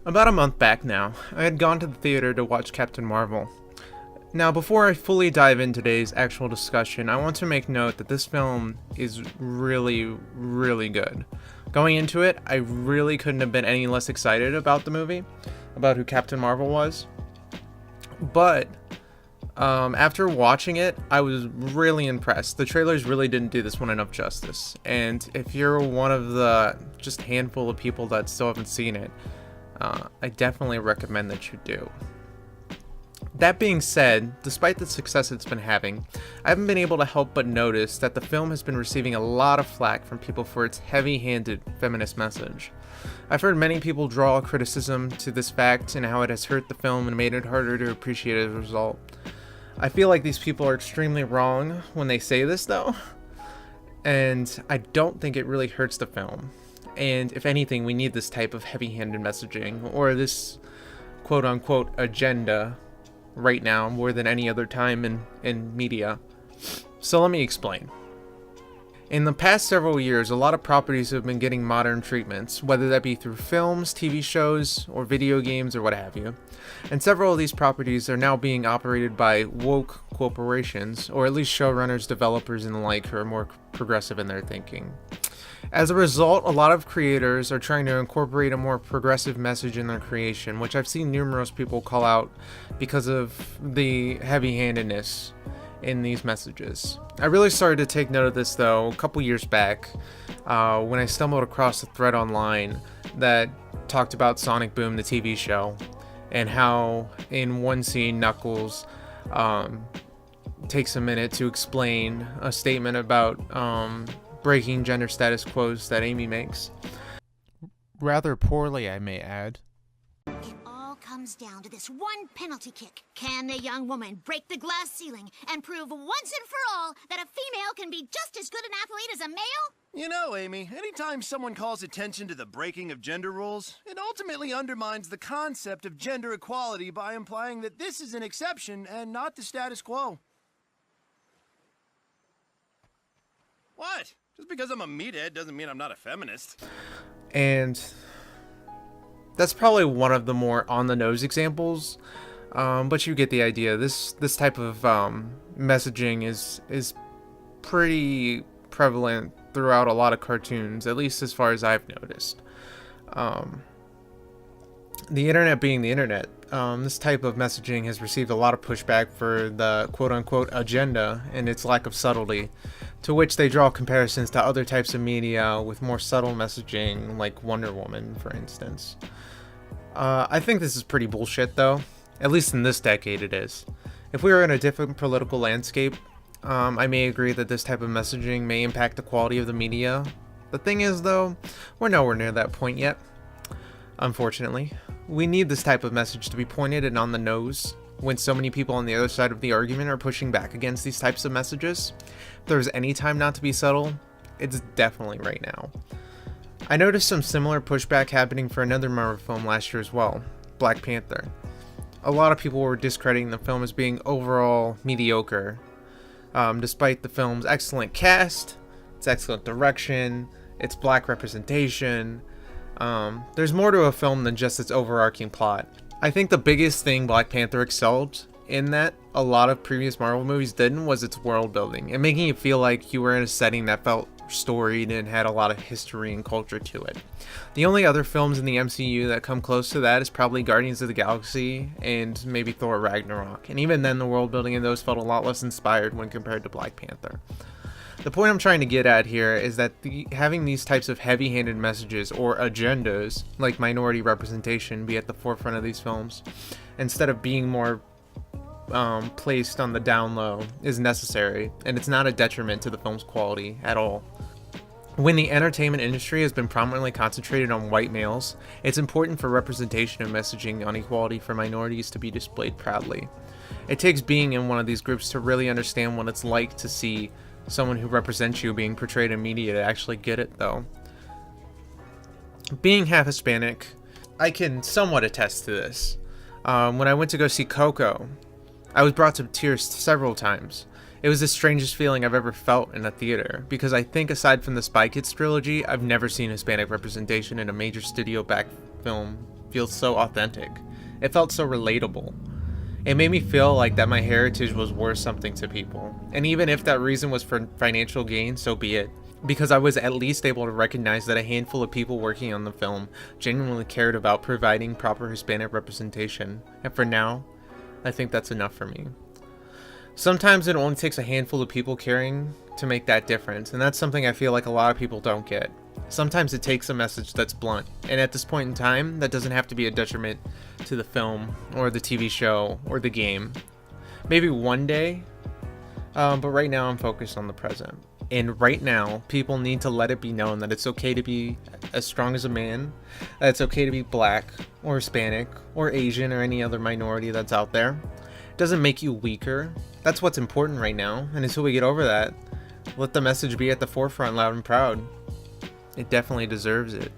About a month back now, I had gone to the theater to watch Captain Marvel. Now, before I fully dive into today's actual discussion, I want to make note that this film is really, really good. Going into it, I really couldn't have been any less excited about the movie, about who Captain Marvel was. But, after watching it, I was really impressed. The trailers really didn't do this one enough justice. And if you're one of the just handful of people that still haven't seen it, I definitely recommend that you do. That being said, despite the success it's been having, I haven't been able to help but notice that the film has been receiving a lot of flack from people for its heavy-handed feminist message. I've heard many people draw criticism to this fact and how it has hurt the film and made it harder to appreciate as a result. I feel like these people are extremely wrong when they say this though, and I don't think it really hurts the film. And if anything, we need this type of heavy-handed messaging, or this quote-unquote agenda, right now more than any other time in media. So let me explain. In the past several years, a lot of properties have been getting modern treatments, whether that be through films, TV shows, or video games, or what have you. And several of these properties are now being operated by woke corporations, or at least showrunners, developers, and the like who are more progressive in their thinking. As a result, a lot of creators are trying to incorporate a more progressive message in their creation, which I've seen numerous people call out because of the heavy-handedness in these messages. I really started to take note of this though a couple years back when I stumbled across a thread online that talked about Sonic Boom, the TV show, and how in one scene Knuckles takes a minute to explain a statement about breaking gender status quos that Amy makes. Rather poorly, I may add. It all comes down to this one penalty kick. Can the young woman break the glass ceiling and prove once and for all that a female can be just as good an athlete as a male? You know, Amy, anytime someone calls attention to the breaking of gender rules, it ultimately undermines the concept of gender equality by implying that this is an exception and not the status quo. What? Just because I'm a meathead doesn't mean I'm not a feminist. And that's probably one of the more on-the-nose examples, but you get the idea. This type of messaging is pretty prevalent throughout a lot of cartoons, at least as far as I've noticed. The internet being the internet, this type of messaging has received a lot of pushback for the quote-unquote agenda and its lack of subtlety, to which they draw comparisons to other types of media with more subtle messaging, like Wonder Woman, for instance. I think this is pretty bullshit, though. At least in this decade it is. If we were in a different political landscape, I may agree that this type of messaging may impact the quality of the media. The thing is, though, we're nowhere near that point yet. Unfortunately, we need this type of message to be pointed and on the nose when so many people on the other side of the argument are pushing back against these types of messages. If there's any time not to be subtle, it's definitely right now. I noticed some similar pushback happening for another Marvel film last year as well, Black Panther. A lot of people were discrediting the film as being overall mediocre, despite the film's excellent cast, its excellent direction, its black representation. There's more to a film than just its overarching plot. I think the biggest thing Black Panther excelled in that a lot of previous Marvel movies didn't was its world building and making you feel like you were in a setting that felt storied and had a lot of history and culture to it. The only other films in the MCU that come close to that is probably Guardians of the Galaxy and maybe Thor Ragnarok, and even then the world building in those felt a lot less inspired when compared to Black Panther. The point I'm trying to get at here is that having these types of heavy-handed messages or agendas, like minority representation, be at the forefront of these films, instead of being more placed on the down low, is necessary, and it's not a detriment to the film's quality at all. When the entertainment industry has been prominently concentrated on white males, it's important for representation and messaging on equality for minorities to be displayed proudly. It takes being in one of these groups to really understand what it's like to see someone who represents you being portrayed in media to actually get it, though. Being half Hispanic, I can somewhat attest to this. When I went to go see Coco, I was brought to tears several times. It was the strangest feeling I've ever felt in a theater, because I think aside from the Spy Kids trilogy, I've never seen Hispanic representation in a major studio-backed film feel so authentic. It felt so relatable. It made me feel like that my heritage was worth something to people. And even if that reason was for financial gain, so be it. Because I was at least able to recognize that a handful of people working on the film genuinely cared about providing proper Hispanic representation. And for now, I think that's enough for me. Sometimes it only takes a handful of people caring to make that difference, and that's something I feel like a lot of people don't get. Sometimes it takes a message that's blunt, and at this point in time, that doesn't have to be a detriment to the film, or the TV show, or the game. Maybe one day, but right now I'm focused on the present. And right now, people need to let it be known that it's okay to be as strong as a man, that it's okay to be black, or Hispanic, or Asian, or any other minority that's out there. It doesn't make you weaker. That's what's important right now, and until we get over that, let the message be at the forefront loud and proud. It definitely deserves it.